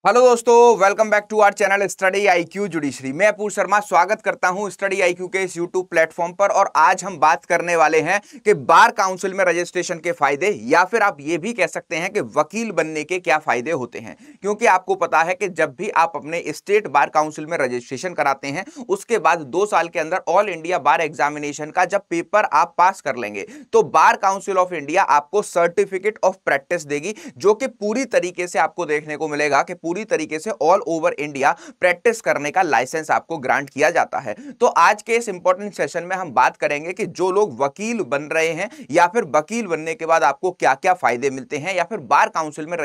Hello दोस्तों, welcome back to our channel study IQ judiciary. मैं अपूर्व शर्मा स्वागत करता हूं स्टडी आईक्यू के इस यूट्यूब प्लेटफॉर्म पर। और आज हम बात करने वाले हैं कि बार काउंसिल में रजिस्ट्रेशन के फायदे, या फिर आप ये भी कह सकते हैं कि वकील बनने के क्या फायदे होते हैं। क्योंकि आपको पता है कि जब भी आप अपने स्टेट बार काउंसिल में रजिस्ट्रेशन कराते हैं, उसके बाद 2 साल के अंदर ऑल इंडिया बार एग्जामिनेशन का जब पेपर आप पास कर लेंगे तो बार काउंसिल ऑफ इंडिया आपको सर्टिफिकेट ऑफ प्रैक्टिस देगी, जो कि पूरी तरीके से आपको देखने को मिलेगा कि पूरी तरीके से ऑल ओवर इंडिया प्रैक्टिस करने का लाइसेंस आपको ग्रांट किया जाता है। तो आज के इस इंपॉर्टेंट सेशन में हम बात करेंगे कि जो लोग वकील बन रहे हैं या फिर वकील बनने के बाद आपको क्या-क्या फायदे मिलते हैं, या फिर बार काउंसिल में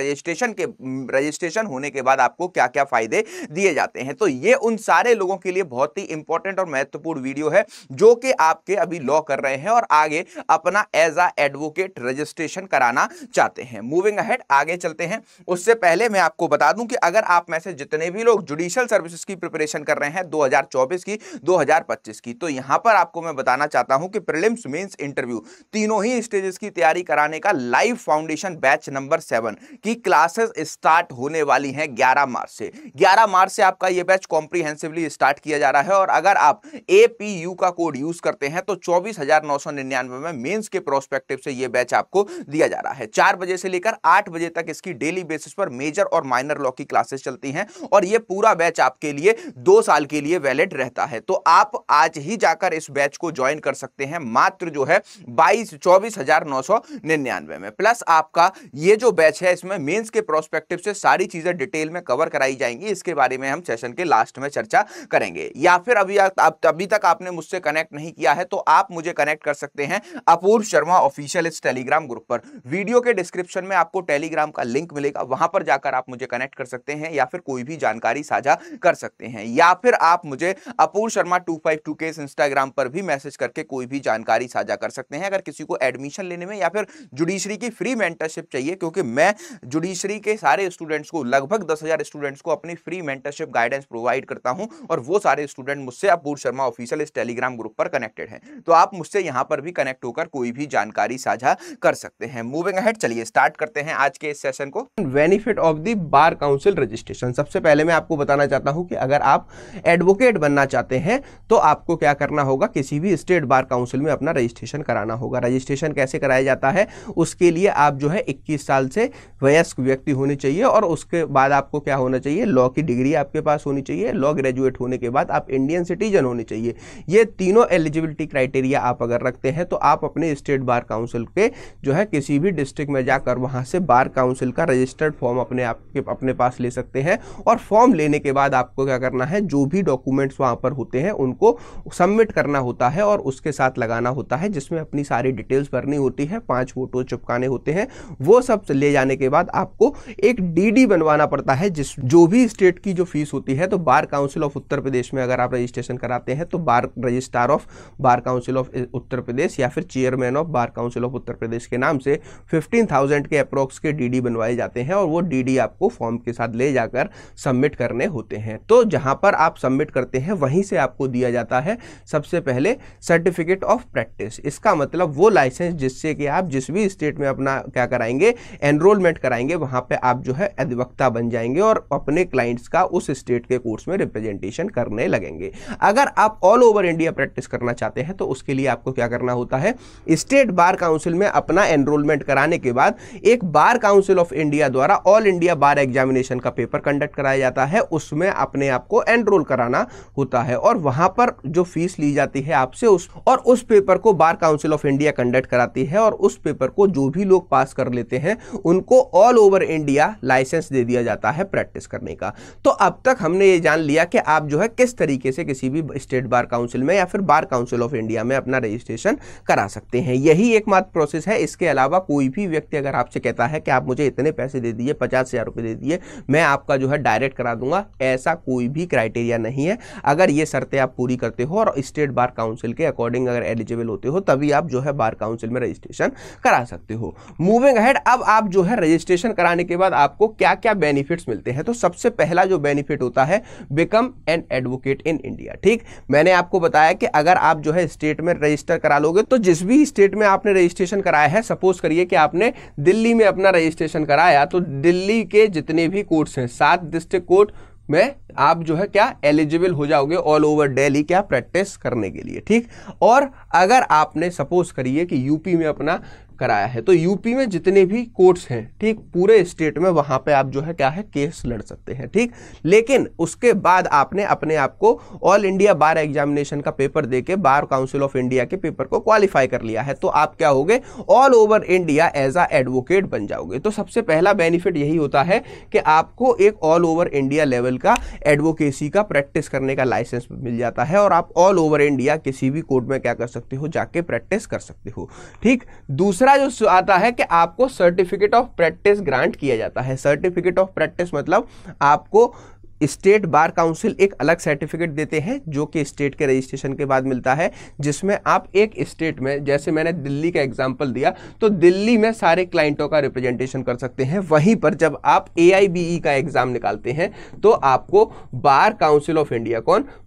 रजिस्ट्रेशन होने के बाद आपको क्या-क्या फायदे दिए जाते हैं। तो ये उन सारे लोगों के लिए बहुत ही इंपॉर्टेंट और महत्वपूर्ण वीडियो है जो कि आपके अभी लॉ कर रहे हैं और आगे अपना एज अ एडवोकेट रजिस्ट्रेशन कराना चाहते हैं। मूविंग अहेड, आगे चलते हैं। उससे पहले मैं आपको बता दूं कि अगर आप में से जितने भी लोग जुडिशियल सर्विसेज की प्रिपरेशन कर रहे हैं 2024 की, 2025 की, तो यहां पर आपको मैं बताना चाहता हूं कि प्रीलिम्स, मेंस, इंटरव्यू तीनों ही स्टेजेस की तैयारी कराने का लाइव फाउंडेशन बैच नंबर 7 की क्लासेस स्टार्ट होने वाली हैं 11 मार्च से। 11 मार्च से आपका यह बैच कॉम्प्रिहेंसिवली स्टार्ट किया जा रहा है। और अगर आप APU का कोड यूज करते हैं तो 24,999 में मेंस के प्रोस्पेक्टिव से यह बैच आपको दिया जा रहा है। 4 बजे से लेकर 8 बजे तक इसकी डेली बेसिस पर मेजर और माइनर लॉ की क्लासेस चलती हैं और ये पूरा बैच आपके लिए 2 साल के लिए वैलिड रहता है। तो आप आज ही जाकर इस बैच को ज्वाइन कर सकते हैं, मात्र जो है 24,999 में। प्लस आपका ये जो बैच है इसमें मेंस के प्रोस्पेक्टिव से सारी चीजें डिटेल में कवर कराई जाएंगी। इसके बारे में हम सेशन के लास्ट में चर्चा करेंगे। या फिर अभी तक आपने मुझसे कनेक्ट नहीं किया है तो आप मुझे कनेक्ट कर सकते हैं अपूर्व शर्मा ऑफिशियल इस टेलीग्राम ग्रुप पर। वीडियो के डिस्क्रिप्शन में आपको टेलीग्राम का लिंक मिलेगा, वहां पर जाकर आप मुझे कनेक्ट कर सकते हैं या फिर कोई भी जानकारी साझा कर सकते हैं। या फिर आप मुझे अपूर्व शर्मा 252 के इंस्टाग्राम पर भी मैसेज करके कोई भी जानकारी साझा कर सकते हैं। अगर किसी को एडमिशन लेने में या फिर जुडिशरी की फ्री मेंटरशिप चाहिए, क्योंकि मैं जुडिशरी के सारे स्टूडेंट्स को, लगभग 10,000 स्टूडेंट्स को अपनी फ्री मेंटरशिप गाइडेंस प्रोवाइड करता हूं और वो सारे स्टूडेंट मुझसे अपूर्व शर्मा ऑफिशियल इस टेलीग्राम ग्रुप पर कनेक्टेड हैं। तो आप मुझसे यहां पर भी कनेक्ट होकर कोई भी जानकारी साझा कर सकते हैं। मूविंग अहेड, चलिए स्टार्ट करते हैं आज के इस सेशन को। Benefit of the bar council registration. सबसे पहले मैं आपको बताना चाहता हूं कि अगर आप एडवोकेट बनना चाहते हैं तो आपको क्या करना होगा, किसी भी स्टेट बार काउंसिल में अपना रजिस्ट्रेशन कराना होगा। रजिस्ट्रेशन कैसे कराया जाता है, उसके लिए आप जो है 21 साल से वयस्क व्यक्ति होने चाहिए और उसके बाद आपको क्या होना चाहिए, लॉ की डिग्री आपके पास होनी चाहिए। लॉ ग्रेजुएट होने के बाद आप इंडियन सिटीजन होने चाहिए। ये तीनों एलिजिबिलिटी क्राइटेरिया आप अगर रखते हैं तो आप अपने स्टेट बार काउंसिल के जो है किसी भी डिस्ट्रिक्ट में जाकर वहां से बार काउंसिल का रजिस्टर्ड फॉर्म अपने पास ले सकते हैं। और फॉर्म लेने के बाद आपको क्या करना है, जो भी डॉक्यूमेंट्स वहां पर होते हैं उनको सबमिट करना होता है और उसके साथ लगाना होता है, जिसमें अपनी सारी डिटेल्स भरनी होती है, 5 फोटो चिपकाने होते हैं। वो सब ले जाने के बाद आपको एक DD बनवाना पड़ता है, जो भी स्टेट की जो फीस होती है। तो बार काउंसिल ऑफ उत्तर प्रदेश में अगर आप रजिस्ट्रेशन कराते हैं तो bar registrar of bar council of Uttar Pradesh या फिर chairman of bar council of Uttar Pradesh के नाम से 15,000 के अप्रोक्स के DD बनवाए जाते हैं और वो DD आपको फॉर्म के साथ ले जाकर सबमिट करने होते हैं। तो जहां पर आप सबमिट करते हैं वहीं से आपको दिया जाता है सबसे पहले सर्टिफिकेट ऑफ प्रैक्टिस। इसका मतलब वो लाइसेंस जिससे कि आप जिस भी स्टेट में अपना क्या कराएंगे, एनरोलमेंट कराएंगे, वहां पे आप जो है अधिवक्ता बन जाएंगे और अपने क्लाइंट्स का उस स्टेट के कोर्ट्स में रिप्रेजेंटेशन करने लगेंगे। अगर आप ऑल ओवर इंडिया प्रैक्टिस करना चाहते हैं तो उसके लिए आपको क्या करना होता है, स्टेट बार काउंसिल में अपना एनरोलमेंट कराने के बाद एक बार काउंसिल ऑफ इंडिया द्वारा ऑल इंडिया बार एग्जामिनेशन का पेपर कंडक्ट कराया जाता है, उसमें अपने आप को एनरोल कराना होता है और वहां पर जो फीस ली जाती है आपसे उस पेपर को बार काउंसिल ऑफ इंडिया कंडक्ट कराती है और उस पेपर को जो भी लोग पास कर लेते हैं उनको ऑल ओवर इंडिया लाइसेंस दे दिया जाता है प्रैक्टिस करने का। तो अब तक हमने ये जान लिया कि आप जो है किस तरीके से किसी भी स्टेट बार काउंसिल में या फिर बार काउंसिल ऑफ इंडिया में अपना रजिस्ट्रेशन करा सकते हैं। यही एकमात्र प्रोसेस है। इसके अलावा कोई भी व्यक्ति अगर आपसे कहता है कि आप मुझे इतने पैसे दे दीजिए, 50,000 रुपए दे दीजिए, मैं आपका जो है डायरेक्ट करा दूंगा, ऐसा कोई भी क्राइटेरिया नहीं है। अगर ये शर्तें आप पूरी करते हो और स्टेट बार काउंसिल के अकॉर्डिंग अगर एलिजिबल होते हो तभी आप जो है बार काउंसिल में रजिस्ट्रेशन करा सकते हो। मूविंग अहेड, अब आप जो है रजिस्ट्रेशन कराने के बाद आपको क्या क्या बेनिफिट्स मिलते हैं। तो सबसे पहला जो बेनिफिट होता है, become an advocate in India. ठीक, मैंने आपको बताया कि अगर आप जो है स्टेट में रजिस्टर करा लोगे तो जिस भी स्टेट में आपने रजिस्ट्रेशन कराया है, सपोज करिए कि आपने दिल्ली में अपना रजिस्ट्रेशन कराया, तो दिल्ली के जितने भी कोर्ट्स हैं, 7 डिस्ट्रिक्ट कोर्ट में आप जो है क्या एलिजिबल हो जाओगे ऑल ओवर दिल्ली क्या प्रैक्टिस करने के लिए, ठीक। और अगर आपने सपोज करिए कि यूपी में अपना कराया है, तो यूपी में जितने भी कोर्ट्स हैं, ठीक, पूरे स्टेट में वहां पे आप जो है क्या है केस लड़ सकते हैं, ठीक। लेकिन उसके बाद आपने अपने आप को ऑल इंडिया बार एग्जामिनेशन का पेपर देके बार काउंसिल ऑफ इंडिया के पेपर को क्वालिफाई कर लिया है, तो आप क्या होगे all over India as a advocate बन जाओगे। तो सबसे पहला बेनिफिट यही होता है कि आपको एक ऑल ओवर इंडिया लेवल का एडवोकेसी का प्रैक्टिस करने का लाइसेंस मिल जाता है और आप ऑल ओवर इंडिया किसी भी कोर्ट में क्या कर सकते हो, जाके प्रैक्टिस कर सकते हो, ठीक। दूसरा जो आता है कि आपको सर्टिफिकेट ऑफ प्रैक्टिस ग्रांट किया जाता है। सर्टिफिकेट ऑफ प्रैक्टिस मतलब आपको स्टेट बार काउंसिल एक अलग सर्टिफिकेट देते हैं जो कि स्टेट के रजिस्ट्रेशन के बाद मिलता है, जिसमें आप एक स्टेट में, जैसे मैंने दिल्ली का एग्जांपल दिया, तो दिल्ली में सारे क्लाइंटों का रिप्रेजेंटेशन कर सकते हैं। वहीं पर जब आप AIBE का एग्जाम निकालते हैं तो आपको बार council of India,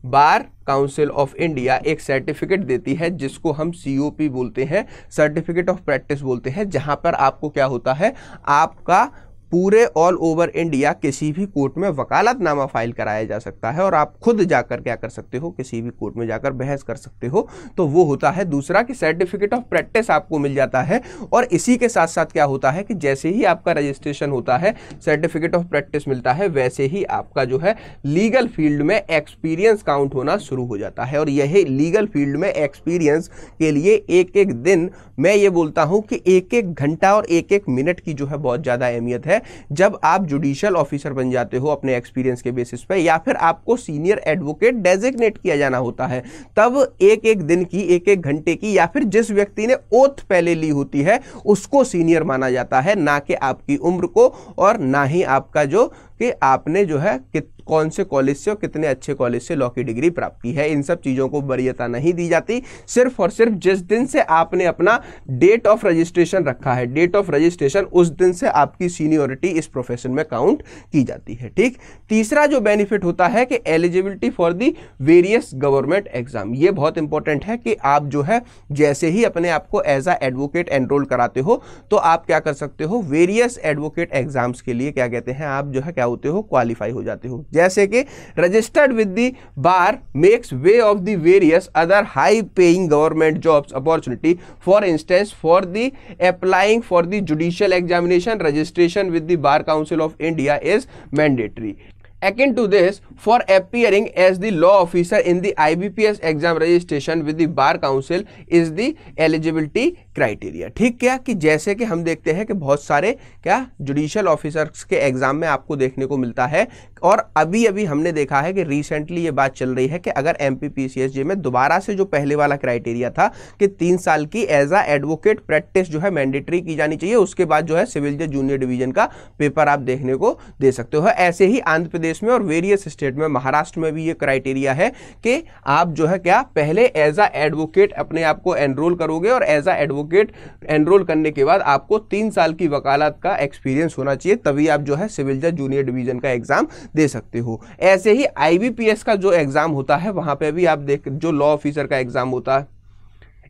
bar council of India एक सर्टिफिकेट देती है जिसको हम COP बोलते हैं, सर्टिफिकेट ऑफ प्रैक्टिस बोलते हैं, जहां पर आपको क्या होता है, आपका पूरे ऑल ओवर इंडिया किसी भी कोर्ट में वकालतनामा फाइल कराया जा सकता है और आप खुद जाकर क्या कर सकते हो, किसी भी कोर्ट में जाकर बहस कर सकते हो। तो वो होता है दूसरा कि सर्टिफिकेट ऑफ प्रैक्टिस आपको मिल जाता है। और इसी के साथ साथ क्या होता है कि जैसे ही आपका रजिस्ट्रेशन होता है, सर्टिफिकेट ऑफ प्रैक्टिस मिलता है, वैसे ही आपका जो है लीगल फील्ड में एक्सपीरियंस काउंट होना शुरू हो जाता है। और यही लीगल फील्ड में एक्सपीरियंस के लिए एक एक दिन, मैं ये बोलता हूं कि एक एक घंटा और एक एक मिनट की जो है बहुत ज्यादा अहमियत है। जब आप जुडिशियल ऑफिसर बन जाते हो अपने एक्सपीरियंस के बेसिस पे, या फिर आपको सीनियर एडवोकेट डेजिग्नेट किया जाना होता है, तब एक एक दिन की, एक एक घंटे की, या फिर जिस व्यक्ति ने ओथ पहले ली होती है उसको सीनियर माना जाता है, ना कि आपकी उम्र को और ना ही आपका जो कि आपने जो है कौन से कॉलेज से और कितने अच्छे कॉलेज से लॉ की डिग्री प्राप्त की है। इन सब चीजों को वरीयता नहीं दी जाती। सिर्फ और सिर्फ जिस दिन से आपने अपना डेट ऑफ रजिस्ट्रेशन रखा है, डेट ऑफ रजिस्ट्रेशन, उस दिन से आपकी सीनियरिटी इस प्रोफेशन में काउंट की जाती है, ठीक। तीसरा जो बेनिफिट होता है कि eligibility for the various government exam. ये बहुत इंपॉर्टेंट है कि आप जो है जैसे ही अपने आप को एज अ एडवोकेट एनरोल कराते हो तो आप क्या कर सकते हो, वेरियस एडवोकेट एग्जाम्स के लिए क्या कहते हैं, आप जो है क्या होते हो, क्वालिफाई हो जाते हो। जैसे कि registered with the bar makes way of the various other high paying government jobs opportunity, for instance for the applying for the judicial examination, registration with the bar council of India is mandatory. Akin to this, for appearing as the law officer in the IBPS exam, registration with the bar council is the eligibility criteria। ठीक क्या कि जैसे कि हम देखते हैं कि बहुत सारे क्या जुडिशियल ऑफिसर्स के एग्जाम में आपको देखने को मिलता है, और अभी अभी हमने देखा है कि रिसेंटली ये बात चल रही है कि अगर MPPCSJ में दोबारा से जो पहले वाला क्राइटेरिया था कि 3 साल की एज अ एडवोकेट प्रैक्टिस जो है मैंडेटरी की जानी चाहिए, उसके बाद जो है सिविल जज जूनियर डिवीजन का पेपर आप देखने को दे सकते हो। ऐसे ही आंध्र प्रदेश में और वेरियस स्टेट में, महाराष्ट्र में भी ये क्राइटेरिया है कि आप जो है क्या पहले एज अ एडवोकेट अपने आप को एनरोल करोगे और एज अ एडवोकेट एनरोल करने के बाद आपको 3 साल की वकालत का एक्सपीरियंस होना चाहिए, तभी आप जो है सिविल जज जूनियर डिवीजन का एग्जाम दे सकते हो। ऐसे ही IBPS का जो एग्जाम होता है वहां पे भी आप देख, जो लॉ ऑफिसर का एग्जाम होता है,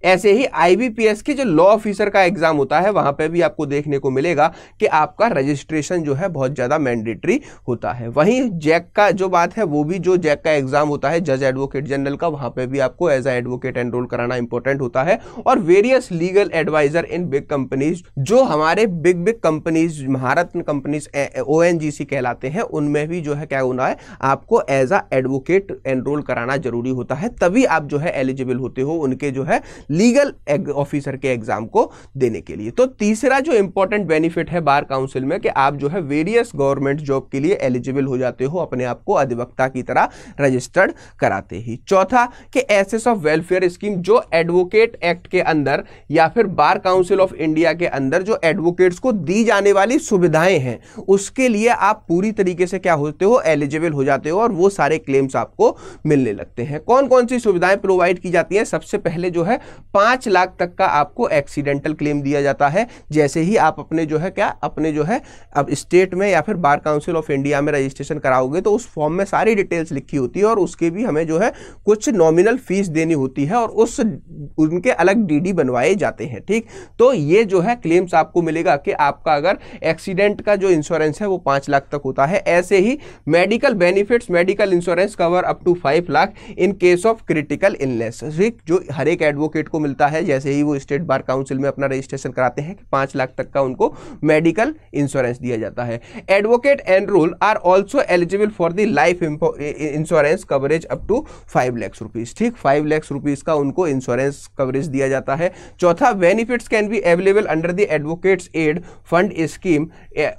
ऐसे ही IBPS की जो लॉ ऑफिसर का एग्जाम होता है वहां पे भी आपको देखने को मिलेगा कि आपका रजिस्ट्रेशन जो है बहुत ज्यादा मैंडेटरी होता है। वहीं जैक का जो बात है, वो भी जो जैक का एग्जाम होता है जज एडवोकेट जनरल का, वहां पे भी आपको एज अ एडवोकेट एनरोल कराना इंपॉर्टेंट होता है। और various legal adviser in big companies, जो हमारे बिग कंपनीज, महारत्न कंपनीज ONGC कहलाते हैं, उनमें भी जो है क्या होना है, आपको एज अ एडवोकेट एनरोल कराना जरूरी होता है, तभी आप जो है एलिजिबल होते हो उनके जो है लीगल ऑफिसर के एग्जाम को देने के लिए। तो तीसरा जो इंपॉर्टेंट बेनिफिट है बार काउंसिल में कि आप जो है वेरियस गवर्नमेंट जॉब के लिए एलिजिबल हो जाते हो अपने आप को अधिवक्ता की तरह रजिस्टर्ड कराते ही। चौथा कि एसेस ऑफ वेलफेयर स्कीम, जो एडवोकेट एक्ट के अंदर या फिर बार काउंसिल ऑफ इंडिया के अंदर जो एडवोकेट्स को दी जाने वाली सुविधाएं हैं, उसके लिए आप पूरी तरीके से क्या होते हो, एलिजिबल हो जाते हो और वो सारे क्लेम्स आपको मिलने लगते हैं। कौन कौन सी सुविधाएं प्रोवाइड की जाती हैं? सबसे पहले जो है 5 लाख तक का आपको एक्सीडेंटल क्लेम दिया जाता है जैसे ही आप अपने जो है क्या अपने जो है अब स्टेट में या फिर बार काउंसिल ऑफ इंडिया में रजिस्ट्रेशन कराओगे तो उस फॉर्म में सारी डिटेल्स लिखी होती है और उसके भी हमें जो है कुछ नॉमिनल फीस देनी होती है और उस उनके अलग डीडी बनवाए जाते हैं। ठीक, तो ये जो है क्लेम्स आपको मिलेगा कि आपका अगर एक्सीडेंट का जो इंश्योरेंस है वो 5 लाख तक होता है। ऐसे ही medical benefits, medical insurance cover up to 5 lakh in case of critical illness, जो हर एक एडवोकेट को मिलता है जैसे ही वो स्टेट बार काउंसिल में अपना रजिस्ट्रेशन कराते हैं कि 5 लाख तक का उनको मेडिकल इंश्योरेंस दिया जाता है। Advocate enrol are also eligible for the life insurance coverage up to 5 lakh rupees. ठीक, 5 लाख रुपीज का उनको इंश्योरेंस कवरेज दिया जाता है। चौथा, benefits can be available under the advocates aid fund scheme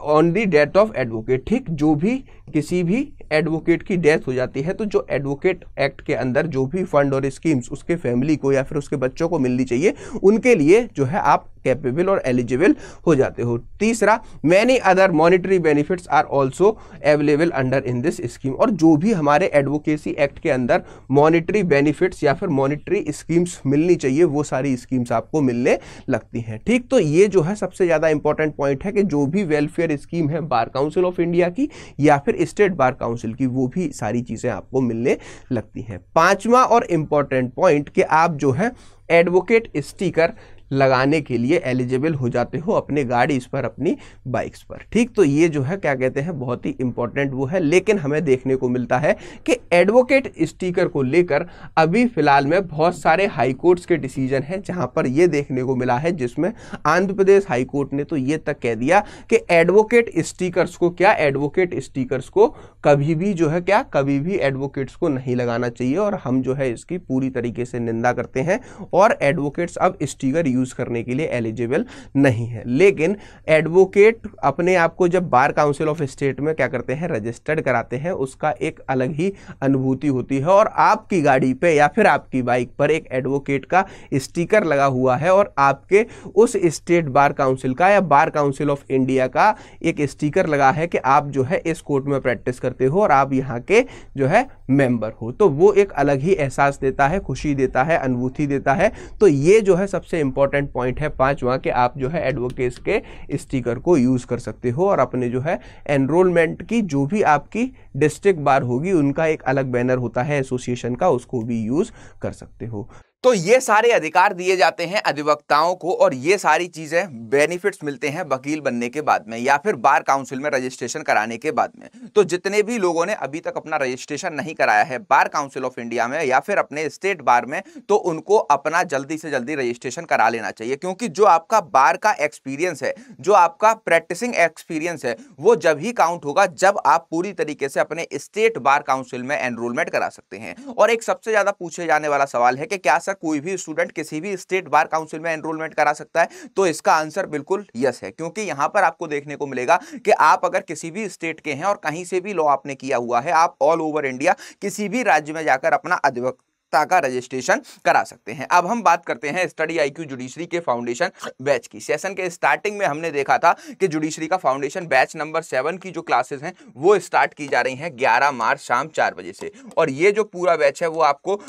on the death of advocate. ठीक, जो भी किसी भी एडवोकेट की डेथ हो जाती है तो जो एडवोकेट एक्ट के अंदर जो भी फंड और स्कीम्स उसके फैमिली को या फिर उसके बच्चों को मिलनी चाहिए उनके लिए जो है आप कैपेबल और एलिजिबल हो जाते हो। तीसरा, many other monetary benefits are also available under in this scheme, और जो भी हमारे एडवोकेसी एक्ट के अंदर मॉनिटरी बेनिफिट्स या फिर मॉनिटरी स्कीम्स मिलनी चाहिए वो सारी स्कीम्स आपको मिलने लगती हैं। ठीक, तो ये जो है सबसे ज़्यादा इंपॉर्टेंट पॉइंट है कि जो भी वेलफेयर स्कीम है बार काउंसिल ऑफ इंडिया की या फिर स्टेट बार काउंसिल की वो भी सारी चीज़ें आपको मिलने लगती हैं। पांचवा और इंपॉर्टेंट पॉइंट कि आप जो है एडवोकेट स्टिकर लगाने के लिए एलिजिबल हो जाते हो अपने गाड़ीज पर, अपनी बाइक्स पर। ठीक, तो ये जो है क्या कहते हैं बहुत ही इंपॉर्टेंट वो है। लेकिन हमें देखने को मिलता है कि एडवोकेट स्टिकर को लेकर अभी फिलहाल में बहुत सारे हाई कोर्ट्स के डिसीजन हैं जहां पर ये देखने को मिला है, जिसमें आंध्र प्रदेश हाई कोर्ट ने तो ये तक कह दिया कि एडवोकेट स्टिकर्स को एडवोकेट स्टिकर्स को कभी भी जो है कभी भी एडवोकेट्स को नहीं लगाना चाहिए और हम जो है इसकी पूरी तरीके से निंदा करते हैं और एडवोकेट्स अब स्टिकर यूज करने के लिए एलिजिबल नहीं है। लेकिन एडवोकेट अपने आप को जब बार काउंसिल ऑफ स्टेट में क्या करते हैं रजिस्टर्ड कराते हैं उसका एक अलग ही अनुभूति होती है और आपकी गाड़ी पे या फिर आपकी बाइक पर एक एडवोकेट का स्टिकर लगा हुआ है और आपके उस स्टेट बार काउंसिल का या बार काउंसिल ऑफ इंडिया का एक स्टिकर लगा है कि आप जो है इस कोर्ट में प्रैक्टिस करते हो और आप यहाँ के जो है मेंबर हो, तो वो एक अलग ही एहसास देता है, खुशी देता है, अनुभूति देता है। तो ये जो है सबसे इंपॉर्टेंट पॉइंट है पांचवा कि आप जो है एडवोकेट्स के स्टिकर को यूज कर सकते हो और अपने जो है एनरोलमेंट की जो भी आपकी डिस्ट्रिक्ट बार होगी उनका एक अलग बैनर होता है एसोसिएशन का, उसको भी यूज कर सकते हो। तो ये सारे अधिकार दिए जाते हैं अधिवक्ताओं को और ये सारी चीजें बेनिफिट्स मिलते हैं वकील बनने के बाद में या फिर बार काउंसिल में रजिस्ट्रेशन कराने के बाद में। तो जितने भी लोगों ने अभी तक अपना रजिस्ट्रेशन नहीं कराया है बार काउंसिल ऑफ इंडिया में या फिर अपने स्टेट बार में, तो उनको अपना जल्दी से जल्दी रजिस्ट्रेशन करा लेना चाहिए, क्योंकि जो आपका बार का एक्सपीरियंस है, जो आपका प्रैक्टिसिंग एक्सपीरियंस है, वो जब ही काउंट होगा जब आप पूरी तरीके से अपने स्टेट बार काउंसिल में एनरोलमेंट करा सकते हैं। और एक सबसे ज्यादा पूछे जाने वाला सवाल है कि क्या कोई भी स्टूडेंट किसी भी स्टेट बार काउंसिल में एनरोलमेंट करा सकता है? तो इसका आंसर बिल्कुल यस है, क्योंकि यहां पर आपको देखने को मिलेगा कि आप अगर किसी भी स्टेट के हैं और कहीं से भी लॉ आपने किया हुआ है, आप ऑल ओवर इंडिया किसी भी राज्य में जाकर अपना अधिवक्ता का रजिस्ट्रेशन करा सकते हैं। अब हम बात करते हैं स्टडी आईक्यू जुडिशरी के फाउंडेशन बैच की। सेशन के स्टार्टिंग में हमने देखा था कि जुडिशरी का फाउंडेशन बैच नंबर 7 की जो क्लासेस हैं वो स्टार्ट की जा रही हैं 11 मार्च शाम 4 बजे से, और ये जो पूरा बैच है वो आपको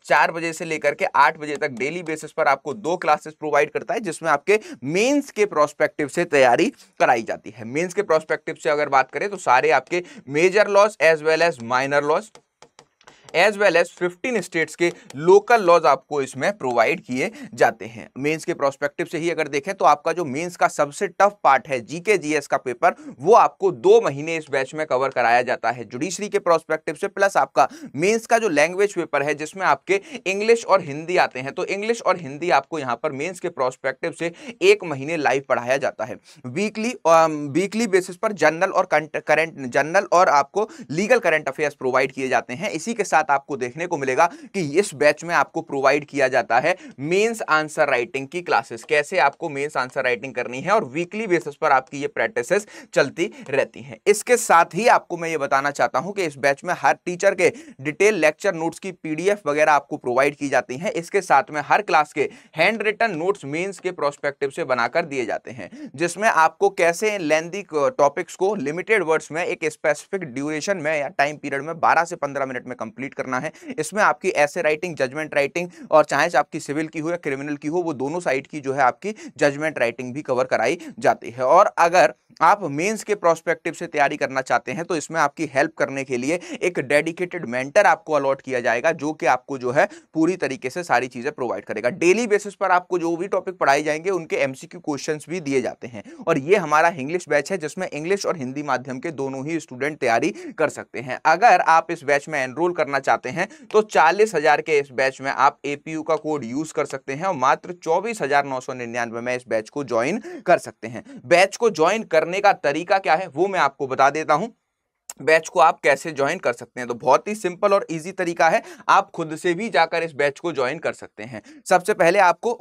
4 बजे से लेकर के 8 बजे तक डेली बेसिस पर आपको 2 क्लासेस प्रोवाइड करता है, जिसमें आपके मेंस के प्रोस्पेक्टिव से तैयारी कराई जाती है। मेंस के प्रोस्पेक्टिव से अगर बात करें तो सारे आपके major laws as well as minor laws as well as 15 states के लोकल लॉज आपको इसमें प्रोवाइड किए जाते हैं। मेंस के प्रोस्पेक्टिव से ही अगर देखें तो आपका जो मेंस का सबसे टफ पार्ट है जीके जीएस का पेपर, वो आपको 2 महीने इस बैच में कवर कराया जाता है जुडिशरी के प्रोस्पेक्टिव से। प्लस आपका मेंस का जो लैंग्वेज पेपर है जिसमें आपके इंग्लिश और हिंदी आते हैं, तो इंग्लिश और हिंदी आपको यहाँ पर मेंस के प्रोस्पेक्टिव से 1 महीने लाइव पढ़ाया जाता है। वीकली बेसिस पर जनरल और आपको लीगल करंट अफेयर्स प्रोवाइड किए जाते हैं। इसी के साथ आपको देखने को मिलेगा कि इस बैच में आपको प्रोवाइड किया जाता है मेंस आंसर राइटिंग की क्लासेस, कैसे आपको मेंस आंसर राइटिंग करनी है, और वीकली बेसिस पर आपकी ये प्रैक्टिसेस चलती रहती हैं। इसके साथ ही आपको मैं ये बताना चाहता हूं कि इस बैच में हर टीचर के डिटेल लेक्चर नोट्स की पीडीएफ वगैरह आपको प्रोवाइड की जाती हैं। इसके साथ में हर क्लास के हैंड रिटन नोट्स मेंस के प्रोस्पेक्टिव से बनाकर दिए जाते हैं, जिसमें आपको कैसे लेंथी टॉपिक्स को लिमिटेड वर्ड्स में एक स्पेसिफिक ड्यूरेशन में या टाइम पीरियड में 12 से 15 मिनट में कंप्लीट कंप्लीट करना है। इसमें आपकी ऐसे राइटिंग, जजमेंट राइटिंग और चाहे आपकी सिविल की हो या क्रिमिनल की हो, वो दोनों साइड की जो है आपकी जजमेंट राइटिंग भी कवर कराई जाती है। और अगर आप मेंस के प्रोस्पेक्टिव से तैयारी करना चाहते हैं तो इसमें आपकी हेल्प करने के लिए एक डेडिकेटेड मेंटर आपको अलॉट किया जाएगा, जो कि आपको जो है पूरी तरीके से सारी चीजें प्रोवाइड करेगा। डेली बेसिस पर आपको जो भी टॉपिक पढ़ाए जाएंगे उनके एमसीक्यू क्वेश्चंस भी दिए जाते हैं। और ये हमारा इंग्लिश बैच है जिसमें इंग्लिश और हिंदी माध्यम के दोनों ही स्टूडेंट तैयारी कर सकते हैं। अगर आप इस बैच में एनरोल करना चाहते हैं तो 40,000 के इस बैच में आप एपीयू का कोड यूज कर सकते हैं और मात्र 24,999 में इस बैच को ज्वाइन कर सकते हैं। बैच को ज्वाइन करने का तरीका क्या है वो मैं आपको बता देता हूं। बैच को आप कैसे ज्वाइन कर सकते हैं, तो बहुत ही सिंपल और इजी तरीका है, आप खुद से भी जाकर इस बैच को ज्वाइन कर सकते हैं। सबसे पहले आपको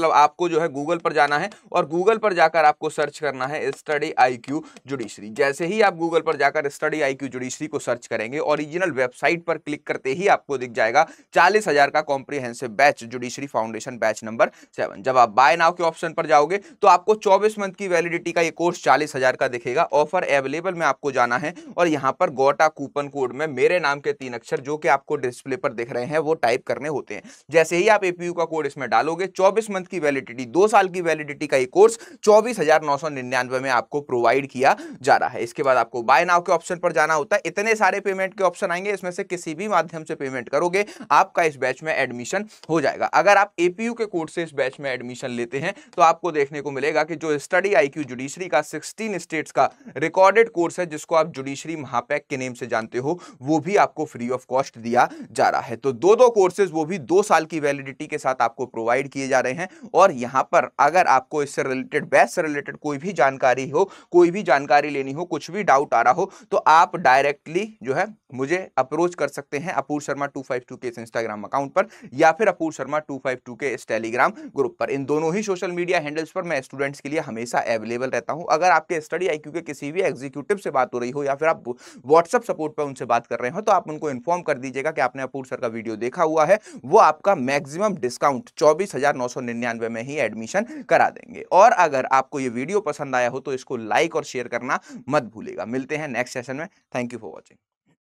आपको जो है गूगल पर जाना है और गूगल पर जाकर आपको सर्च करना है स्टडी IQ जुडिशरी। जैसे ही आप गूगल पर जाकर स्टडी IQ जुडिशरी को सर्च करेंगे, ओरिजिनल वेबसाइट पर क्लिक करते ही आपको दिख जाएगा 40,000 का comprehensive batch judiciary foundation batch number 7। जब आप बाय नाउ के ऑप्शन पर जाओगे तो आपको 24 मंथ की वैलिडिटी का ये कोर्स 40,000 का दिखेगा। ऑफर अवेलेबल में आपको जाना है और यहां पर गोटा कूपन कोड में मेरे नाम के 3 अक्षर जो कि आपको डिस्प्ले पर दिख रहे हैं वो टाइप करने होते हैं। जैसे ही आप एपीयू का कोड इसमें डालोगे, 24 मंथ की वैलिडिटी, 2 साल की वैलिडिटी का ये कोर्स 24,999 में आपको प्रोवाइड किया जा रहा है। इसके बाद आपको बाय नाउ के ऑप्शन पर जाना होता है। इतने सारे पेमेंट के ऑप्शन आएंगे, इसमें से किसी भी माध्यम से पेमेंट करोगे आपका इस बैच में एडमिशन हो जाएगा। अगर आप एपीयू के कोड से इस बैच में एडमिशन लेते हैं तो आपको देखने को मिलेगा कि जो स्टडी IQ जुडिशरी का 16 स्टेट्स का रिकॉर्डेड कोर्स है, जिसको आप जुडिशरी महापैक के नेम से जानते हो, वो भी आपको फ्री ऑफ कॉस्ट दिया जा रहा है। तो दो कोर्सेज, वो भी 2 साल की वैलिडिटी के साथ आपको प्रोवाइड किए जा रहे हैं। और यहां पर अगर आपको इससे रिलेटेड, बैच से रिलेटेड कोई भी जानकारी हो, कोई भी जानकारी लेनी हो, कुछ भी डाउट आ रहा हो, तो आप डायरेक्टली जो है मुझे अप्रोच कर सकते हैं अपूर शर्मा 252 के इस इंस्टाग्राम अकाउंट पर या फिर अपूर शर्मा 252 के इस टेलीग्राम ग्रुप पर। इन दोनों ही सोशल मीडिया हैंडल्स पर मैं स्टूडेंट्स के लिए हमेशा अवेलेबल रहता हूं। अगर आपके स्टडी IQ के किसी भी एग्जीक्यूटिव से बात हो रही हो या फिर आप व्हाट्सएप सपोर्ट पर उनसे बात कर रहे हो, तो आप उनको इन्फॉर्म कर दीजिएगा कि आपने अपूर सर का वीडियो देखा हुआ है, वो आपका मैक्सिमम डिस्काउंट 24,999 में ही एडमिशन करा देंगे। और अगर आपको ये वीडियो पसंद आया हो तो इसको लाइक और शेयर करना मत भूलिएगा। मिलते हैं नेक्स्ट सेशन में। Thank you for watching.